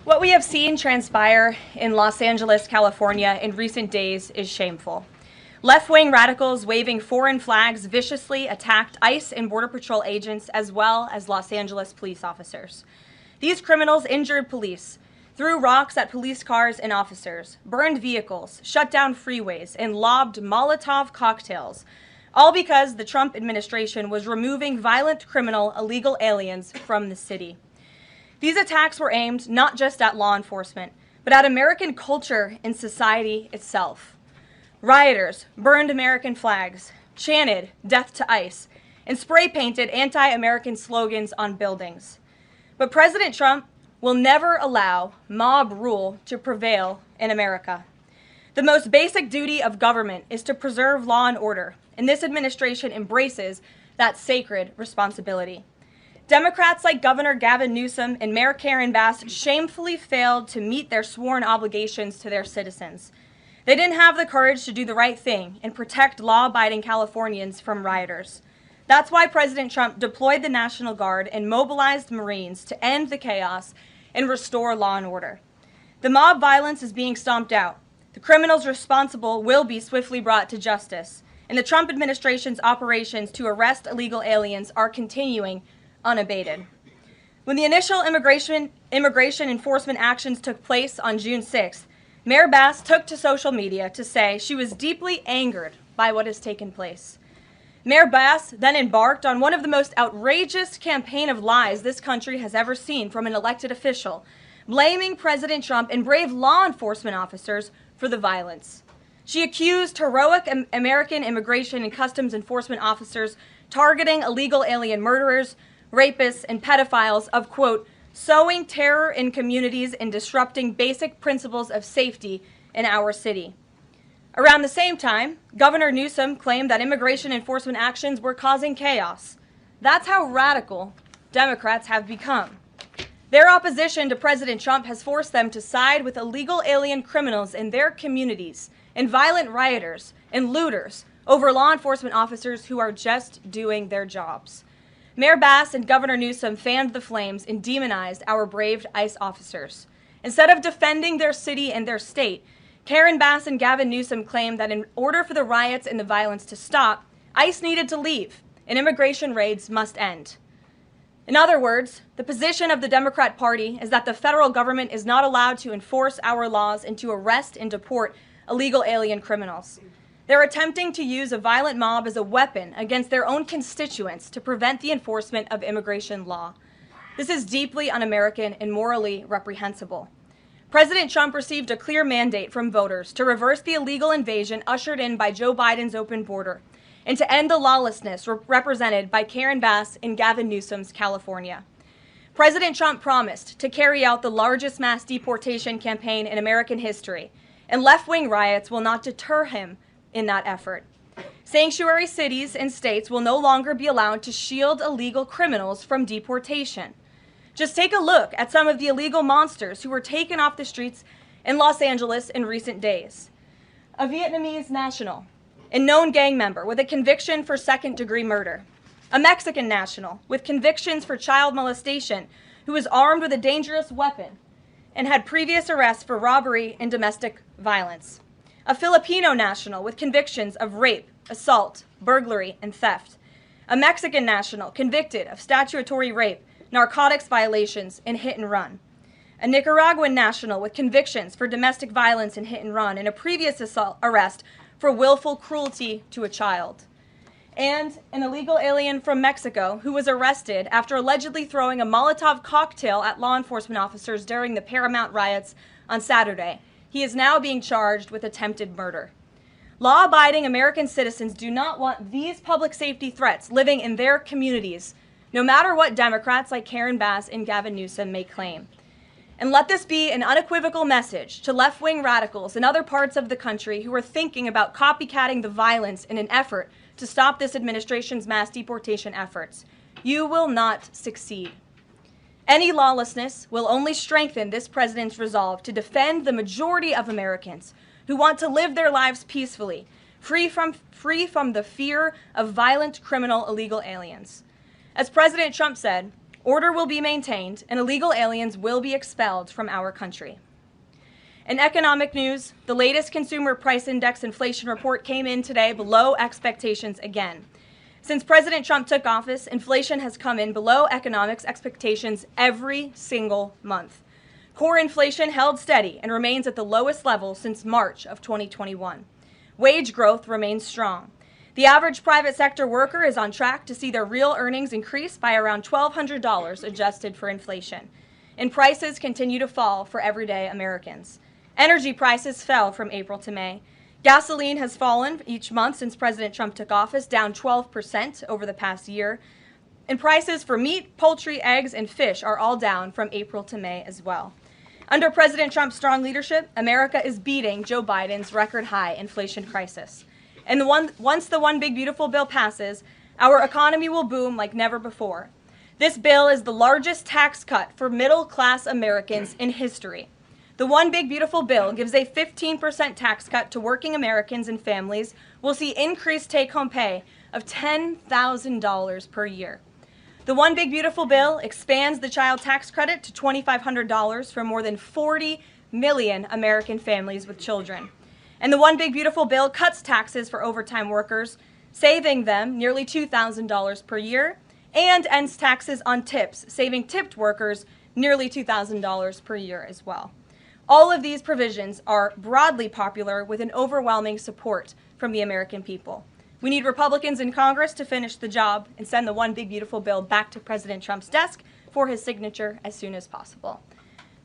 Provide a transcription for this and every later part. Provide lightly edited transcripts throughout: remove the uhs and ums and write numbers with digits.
What we have seen transpire in Los Angeles, California in recent days is shameful. Left-wing radicals waving foreign flags viciously attacked ICE and Border Patrol agents as well as Los Angeles police officers. These criminals injured police, threw rocks at police cars and officers, burned vehicles, shut down freeways, and lobbed Molotov cocktails, all because the Trump administration was removing violent criminal illegal aliens from the city. These attacks were aimed not just at law enforcement, but at American culture and society itself. Rioters burned American flags, chanted "Death to ICE," and spray-painted anti-American slogans on buildings. But President Trump will never allow mob rule to prevail in America. The most basic duty of government is to preserve law and order, and this administration embraces that sacred responsibility. Democrats like Governor Gavin Newsom and Mayor Karen Bass shamefully failed to meet their sworn obligations to their citizens. They didn't have the courage to do the right thing and protect law-abiding Californians from rioters. That's why President Trump deployed the National Guard and mobilized Marines to end the chaos and restore law and order. The mob violence is being stomped out. The criminals responsible will be swiftly brought to justice, and the Trump administration's operations to arrest illegal aliens are continuing unabated. When the initial immigration enforcement actions took place on June 6th, Mayor Bass took to social media to say she was deeply angered by what has taken place. Mayor Bass then embarked on one of the most outrageous campaign of lies this country has ever seen from an elected official, blaming President Trump and brave law enforcement officers for the violence. She accused heroic American immigration and customs enforcement officers targeting illegal alien murderers, rapists, and pedophiles of, quote, sowing terror in communities and disrupting basic principles of safety in our city. Around the same time, Governor Newsom claimed that immigration enforcement actions were causing chaos. That's how radical Democrats have become. Their opposition to President Trump has forced them to side with illegal alien criminals in their communities and violent rioters and looters over law enforcement officers who are just doing their jobs. Mayor Bass and Governor Newsom fanned the flames and demonized our brave ICE officers. Instead of defending their city and their state, Karen Bass and Gavin Newsom claimed that in order for the riots and the violence to stop, ICE needed to leave and immigration raids must end. In other words, the position of the Democrat Party is that the federal government is not allowed to enforce our laws and to arrest and deport illegal alien criminals. They're attempting to use a violent mob as a weapon against their own constituents to prevent the enforcement of immigration law. This is deeply un-American and morally reprehensible. President Trump received a clear mandate from voters to reverse the illegal invasion ushered in by Joe Biden's open border and to end the lawlessness represented by Karen Bass and Gavin Newsom's California. President Trump promised to carry out the largest mass deportation campaign in American history, and left-wing riots will not deter him in that effort. Sanctuary cities and states will no longer be allowed to shield illegal criminals from deportation. Just take a look at some of the illegal monsters who were taken off the streets in Los Angeles in recent days. A Vietnamese national, a known gang member with a conviction for second-degree murder. A Mexican national with convictions for child molestation who was armed with a dangerous weapon and had previous arrests for robbery and domestic violence. A Filipino national with convictions of rape, assault, burglary, and theft. A Mexican national convicted of statutory rape, narcotics violations, and hit and run. A Nicaraguan national with convictions for domestic violence and hit and run, and a previous arrest for willful cruelty to a child. And an illegal alien from Mexico who was arrested after allegedly throwing a Molotov cocktail at law enforcement officers during the Paramount riots on Saturday. He is now being charged with attempted murder. Law-abiding American citizens do not want these public safety threats living in their communities, no matter what Democrats like Karen Bass and Gavin Newsom may claim. And let this be an unequivocal message to left-wing radicals in other parts of the country who are thinking about copycatting the violence in an effort to stop this administration's mass deportation efforts. You will not succeed. Any lawlessness will only strengthen this president's resolve to defend the majority of Americans who want to live their lives peacefully, free from the fear of violent criminal illegal aliens. As President Trump said, order will be maintained, and illegal aliens will be expelled from our country. In economic news, the latest Consumer Price Index inflation report came in today below expectations again. Since President Trump took office, inflation has come in below economics expectations every single month. Core inflation held steady and remains at the lowest level since March of 2021. Wage growth remains strong. The average private sector worker is on track to see their real earnings increase by around $1,200 adjusted for inflation. And prices continue to fall for everyday Americans. Energy prices fell from April to May. Gasoline has fallen each month since President Trump took office, down 12% over the past year. And prices for meat, poultry, eggs, and fish are all down from April to May as well. Under President Trump's strong leadership, America is beating Joe Biden's record-high inflation crisis. And once the One Big Beautiful Bill passes, our economy will boom like never before. This bill is the largest tax cut for middle-class Americans in history. The One Big Beautiful Bill gives a 15% tax cut to working Americans and families. We'll see increased take-home pay of $10,000 per year. The One Big Beautiful Bill expands the child tax credit to $2,500 for more than 40 million American families with children. And the One Big Beautiful Bill cuts taxes for overtime workers, saving them nearly $2,000 per year, and ends taxes on tips, saving tipped workers nearly $2,000 per year as well. All of these provisions are broadly popular with an overwhelming support from the American people. We need Republicans in Congress to finish the job and send the One Big Beautiful Bill back to President Trump's desk for his signature as soon as possible.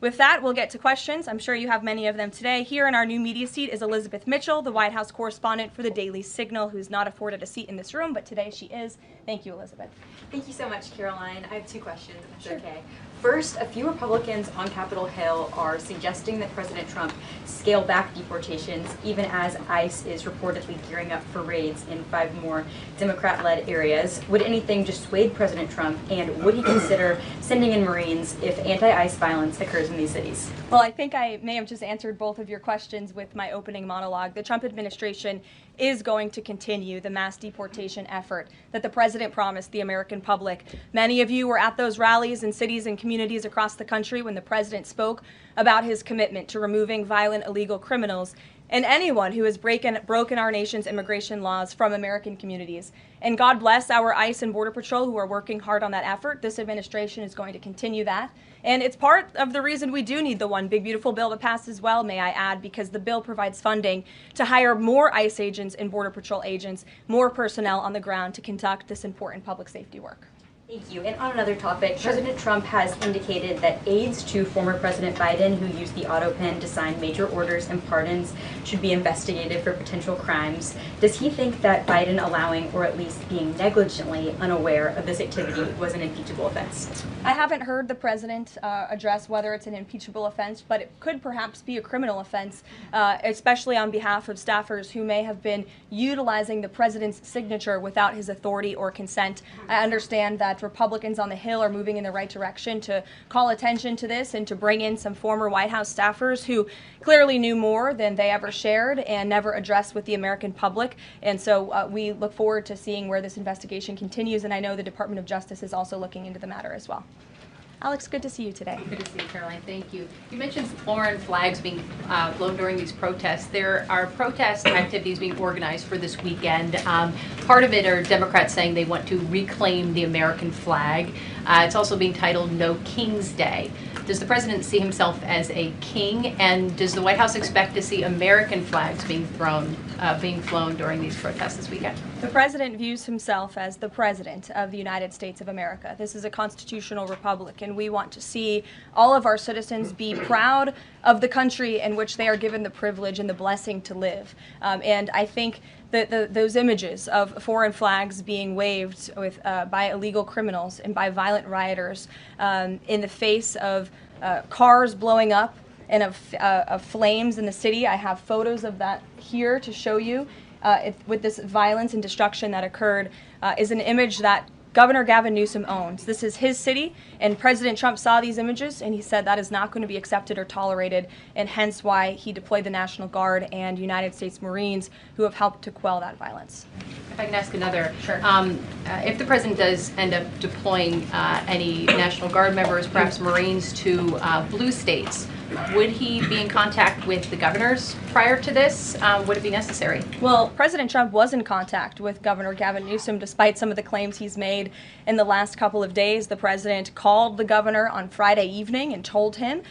With that, we'll get to questions. I'm sure you have many of them today. Here in our new media seat is Elizabeth Mitchell, the White House correspondent for the Daily Signal, who's not afforded a seat in this room, but today she is. Thank you, Elizabeth. Thank you so much, Caroline. I have two questions, if Sure. that's okay. First, a few Republicans on Capitol Hill are suggesting that President Trump scale back deportations, even as ICE is reportedly gearing up for raids in 5 more Democrat-led areas. Would anything dissuade President Trump, and would he consider sending in Marines if anti-ICE violence occurs in these cities? Well, I think I may have just answered both of your questions with my opening monologue. The Trump administration is going to continue the mass deportation effort that the president promised the American public. Many of you were at those rallies in cities and communities across the country when the president spoke about his commitment to removing violent illegal criminals and anyone who has broken our nation's immigration laws from American communities. And God bless our ICE and Border Patrol who are working hard on that effort. This administration is going to continue that. And it's part of the reason we do need the One Big Beautiful Bill to pass as well, may I add, because the bill provides funding to hire more ICE agents and Border Patrol agents, more personnel on the ground to conduct this important public safety work. Thank you. And on another topic, President Trump has indicated that aides to former President Biden who used the auto pen to sign major orders and pardons should be investigated for potential crimes. Does he think that Biden allowing, or at least being negligently unaware of this activity, was an impeachable offense? I haven't heard the president address whether it's an impeachable offense, but it could perhaps be a criminal offense, especially on behalf of staffers who may have been utilizing the president's signature without his authority or consent. I understand that Republicans on the Hill are moving in the right direction to call attention to this and to bring in some former White House staffers who clearly knew more than they ever shared and never addressed with the American public. And so we look forward to seeing where this investigation continues, and I know the Department of Justice is also looking into the matter as well. Alex, good to see you today. Good to see you, Caroline. Thank you. You mentioned foreign flags being blown during these protests. There are protest activities being organized for this weekend. Part of it are Democrats saying they want to reclaim the American flag. It's also being titled No King's Day. Does the president see himself as a king, and does the White House expect to see American flags being flown during these protests this weekend? The president views himself as the president of the United States of America. This is a constitutional republic, and we want to see all of our citizens be proud of the country in which they are given the privilege and the blessing to live. And I think that those images of foreign flags being waved by illegal criminals and by violent rioters in the face of cars blowing up and of flames in the city. I have photos of that here to show you with this violence and destruction that occurred is an image that Governor Gavin Newsom owns. This is his city, and President Trump saw these images, and he said that is not going to be accepted or tolerated, and hence why he deployed the National Guard and United States Marines who have helped to quell that violence. If I can ask another. Sure. If the president does end up deploying any National Guard members, perhaps Marines, to blue states, would he be in contact with the governors prior to this? Would it be necessary? Well, President Trump was in contact with Governor Gavin Newsom despite some of the claims he's made in the last couple of days. The president called the governor on Friday evening and told him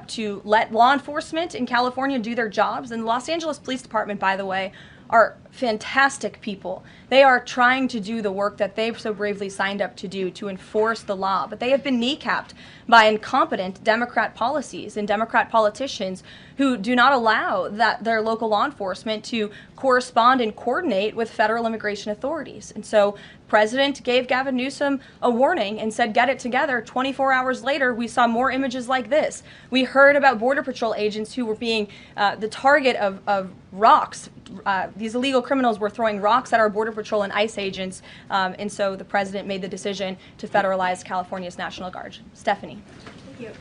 to let law enforcement in California do their jobs. And the Los Angeles Police Department, by the way, are fantastic people. They are trying to do the work that they've so bravely signed up to do to enforce the law, but they have been kneecapped by incompetent Democrat policies and Democrat politicians who do not allow their local law enforcement to correspond and coordinate with federal immigration authorities. And so the president gave Gavin Newsom a warning and said, get it together. 24 hours later, we saw more images like this. We heard about Border Patrol agents who were being the target of rocks. These illegal criminals were throwing rocks at our Border Patrol and ICE agents, and so the president made the decision to federalize California's National Guard. Stephanie. Thank you.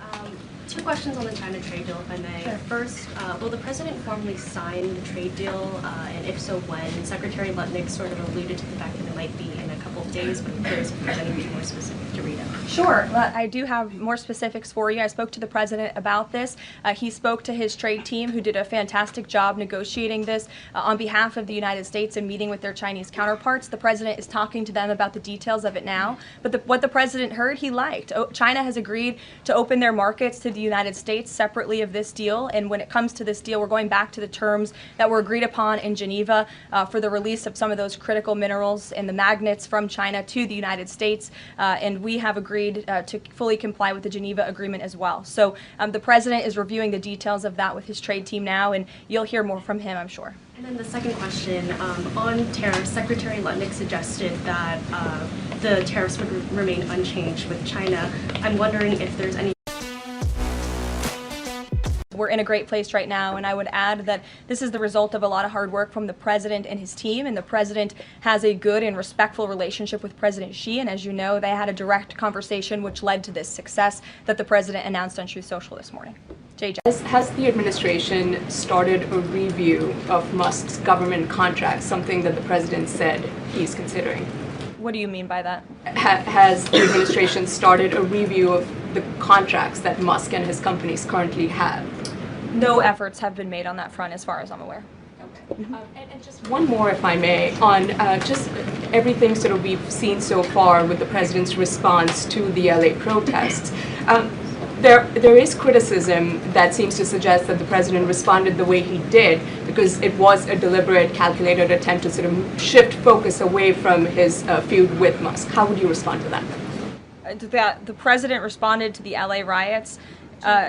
Two questions on the China trade deal, if I may. Sure. First, will the president formally sign the trade deal, and if so, when? Secretary Lutnick sort of alluded to the fact that it might be in a couple of days, but I'm curious if there's anything more specific to read out. Sure. Well, I do have more specifics for you. I spoke to the president about this. He spoke to his trade team, who did a fantastic job negotiating this on behalf of the United States and meeting with their Chinese counterparts. The president is talking to them about the details of it now. But what the president heard, he liked. China has agreed to open their markets to the United States separately of this deal. And when it comes to this deal, we're going back to the terms that were agreed upon in Geneva for the release of some of those critical minerals and the magnets from China to the United States. And we have agreed to fully comply with the Geneva Agreement as well. So the president is reviewing the details of that with his trade team now, and you'll hear more from him, I'm sure. And then the second question, on tariffs, Secretary Lutnick suggested that the tariffs would remain unchanged with China. I'm wondering if there's any. We're in a great place right now, and I would add that this is the result of a lot of hard work from the president and his team, and the president has a good and respectful relationship with President Xi, and as you know, they had a direct conversation which led to this success that the president announced on Truth Social this morning. JJ. Has the administration started a review of Musk's government contracts, something that the president said he's considering? What do you mean by that? Has the administration started a review of the contracts that Musk and his companies currently have? No efforts have been made on that front as far as I'm aware. Okay. And just one more, if I may, on just everything sort of we've seen so far with the president's response to the LA protests. There is criticism that seems to suggest that the president responded the way he did because it was a deliberate, calculated attempt to sort of shift focus away from his feud with Musk. How would you respond to that? The president responded to the LA riots,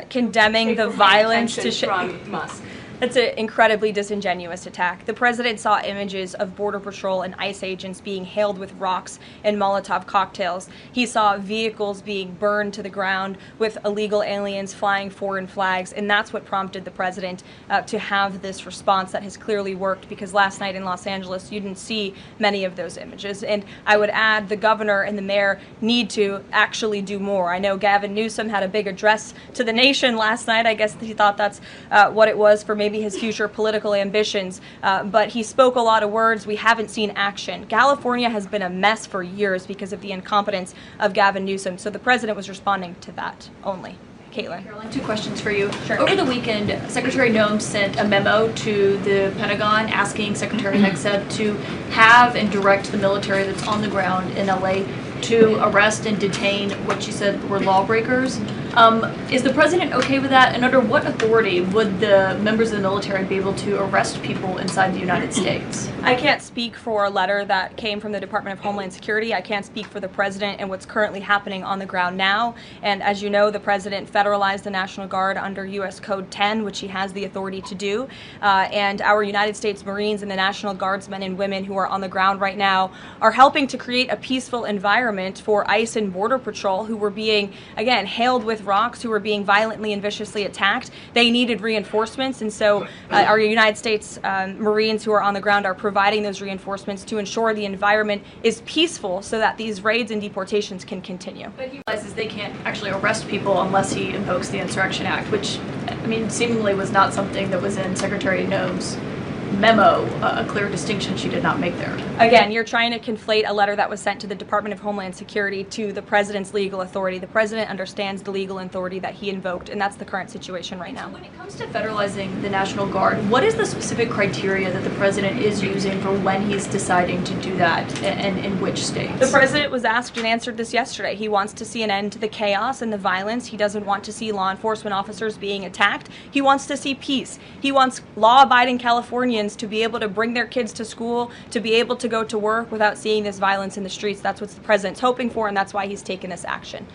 condemning the violence from Musk. That's an incredibly disingenuous attack. The president saw images of Border Patrol and ICE agents being hailed with rocks and Molotov cocktails. He saw vehicles being burned to the ground with illegal aliens flying foreign flags, and that's what prompted the president to have this response that has clearly worked, because last night in Los Angeles you didn't see many of those images. And I would add the governor and the mayor need to actually do more. I know Gavin Newsom had a big address to the nation last night. I guess he thought that's what it was for maybe his future political ambitions, but he spoke a lot of words. We haven't seen action. California has been a mess for years because of the incompetence of Gavin Newsom, so the president was responding to that only. Caitlin. Caroline, two questions for you. Sure. Over the weekend, Secretary Noem sent a memo to the Pentagon asking Secretary Hegseth to have and direct the military that's on the ground in LA to arrest and detain what she said were lawbreakers. Is the president okay with that? And under what authority would the members of the military be able to arrest people inside the United States? I can't speak for a letter that came from the Department of Homeland Security. I can't speak for the president and what's currently happening on the ground now. And as you know, the president federalized the National Guard under U.S. Code 10, which he has the authority to do. And our United States Marines and the National Guardsmen and women who are on the ground right now are helping to create a peaceful environment for ICE and Border Patrol, who were being, again, hailed with with rocks, who were being violently and viciously attacked. They needed reinforcements, and so our United States Marines who are on the ground are providing those reinforcements to ensure the environment is peaceful so that these raids and deportations can continue. But he realizes they can't actually arrest people unless he invokes the Insurrection Act, which, I mean, seemingly was not something that was in Secretary Noem's memo, a clear distinction she did not make there. Again, you're trying to conflate a letter that was sent to the Department of Homeland Security to the president's legal authority. The president understands the legal authority that he invoked, and that's the current situation right now. When it comes to federalizing the National Guard, what is the specific criteria that the president is using for when he's deciding to do that, and in which states? The president was asked and answered this yesterday. He wants to see an end to the chaos and the violence. He doesn't want to see law enforcement officers being attacked. He wants to see peace. He wants law-abiding Californians to be able to bring their kids to school, to be able to go to work without seeing this violence in the streets. That's what the president's hoping for, and that's why he's taken this action.